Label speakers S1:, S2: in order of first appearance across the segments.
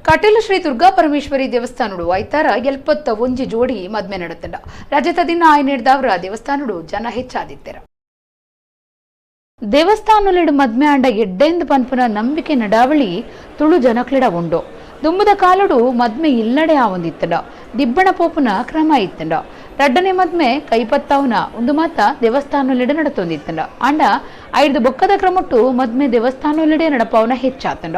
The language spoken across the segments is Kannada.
S1: ಕಟೀಲ ಶ್ರೀ ದುರ್ಗಾ ಪರಮೇಶ್ವರಿ ದೇವಸ್ಥಾನಡು ಐತಾರ 71 ಜೋಡಿ ಮದ್ಮೆ ನಡೆತಂಡ ರಜತ ದಿನ ಆಯ್ನೆಡ್ದವರ ದೇವಸ್ಥಾನಡು ಜನ ಹೆಚ್ಚಾದಿತ್ತೆರ ದೇವಸ್ಥಾನಲಿಡ ಮದ್ಮೆ ಆಂಡ ಎಡ್ಡೆಂದು ಪನ್ಪುನ ನಂಬಿಕೆ ನಡಾವಳಿ ತುಳು ಜನಕ್ಲಿಡ ಉಂಡು ದುಂಬುದ ಕಾಲಡು ಮದ್ಮೆ ಇಲ್ಲಡೆ ಆವೊಂದಿತ್ತಂಡ ದಿಬ್ಬಣ ಪೋಪುನ ಕ್ರಮ ಇತ್ತಂಡ ರಡ್ಡನೆ ಮದ್ಮೆ ಕೈಪತ್ತಾವನ ಒಂದು ಮಾತ ದೇವಸ್ಥಾನಲಿಡ ನಡತೊಂದಿತ್ತಂಡ ಆಂಡ 5 ಬೊಕ್ಕದ ಕ್ರಮಟ್ಟು ಮದ್ಮೆ ದೇವಸ್ಥಾನಲಿಡೆ ನಡಪವನ ಹೆಚ್ಚಾತಂಡ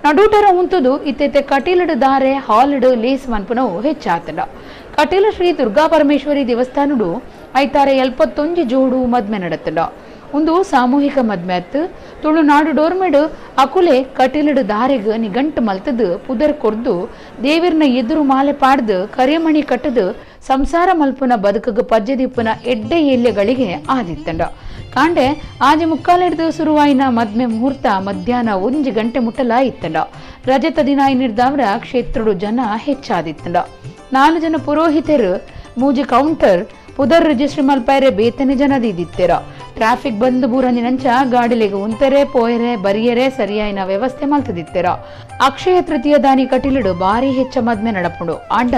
S1: ನಡೂಟರ ಉಂತುದು ಇತ್ತೆ ಕಟೀಲಡು ದಾರೆ ಹಾಲಿಡು ಲೇಸ್ ಮನ್ಪುನವು ಹೆಚ್ಚಾತಂಡ ಕಟೀಲ ಶ್ರೀ ದುರ್ಗಾ ಪರಮೇಶ್ವರಿ ದೇವಸ್ಥಾನಡು ಐತಾರೆ 71 ಜೋಡು ಮದ್ಮೆ ನಡತಂಡ ಒಂದು ಸಾಮೂಹಿಕ ಮದ್ಮೆ ಅತ್ತು ತುಳುನಾಡು ಡೋರ್ಮೆಡು ಅಕುಲೆ ಕಟೀಲಡು ದಾರೆಗ್ ನಿಗಂಟು ಮಲ್ತದು ಪುದರ್ ಕೊರ್ದು ದೇವಿರ್ನ ಎದುರು ಮಾಲೆ ಪಾಡ್ದು ಕರಿಮಣಿ ಕಟ್ಟದು ಸಂಸಾರ ಮಲ್ಪುನ ಬದುಕಗ ಪಜ್ಜದಿಪ್ಪುನ ಎಡ್ಡೆ ಎಲ್ಯಗಳಿಗೆ ಆದಿತ್ತಂಡ ಕಾಂಡೆ ಆಜೆ ಮುಕ್ಕಾಲೆಡ್ದು ಶುರುವಾಯಿನ ಮದ್ಮೆ ಮುಹೂರ್ತ ಮಧ್ಯಾಹ್ನ 1 ಗಂಟೆ ಮುಟ್ಟಲ ಇತ್ತಂಡ ರಜತ ದಿನ ನಿರ್ದವರ ಕ್ಷೇತ್ರಡು ಜನ ಹೆಚ್ಚಾದಿತ್ತಂಡ 4 ಜನ ಪುರೋಹಿತರು 3 ಕೌಂಟರ್ ಪುದರ್ ರಿಜಿಸ್ಟ್ರಿ ಮಲ್ಪೈರೆ ಬೇತನೆ ಜನದಿದ್ದಿತ್ತೆರ ಟ್ರಾಫಿಕ್ ಬಂದು ಬೂರಂಜಿನಂಚ ಗಾಡಿಲೆಗೆ ಉಂತರೆ ಪೋಯರೆ ಬರಿಯರೆ ಸರಿಯಾಯಿನ ವ್ಯವಸ್ಥೆ ಮಲ್ತದಿತ್ತೆರ ಅಕ್ಷಯ ತೃತೀಯ ದಾನಿ ಕಟೀಲಡು ಬಾರಿ ಹೆಚ್ಚ ಮದ್ಮೆ ನಡಪುಂಡು ಆಂಡ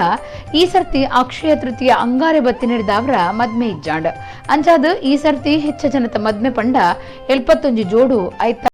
S1: ಈ ಸರ್ತಿ ಅಕ್ಷಯ ತೃತೀಯ ಅಂಗಾರೆ ಬತ್ತಿ ನಡೆದವರ ಮದ್ಮೆ ಇಜ್ಜಾಂಡ ಅಂಚಾದ ಈ ಸರ್ತಿ ಹೆಚ್ಚ ಜನತ ಮದ್ಮೆ ಪಂಡ 71 ಜೋಡು ಐತ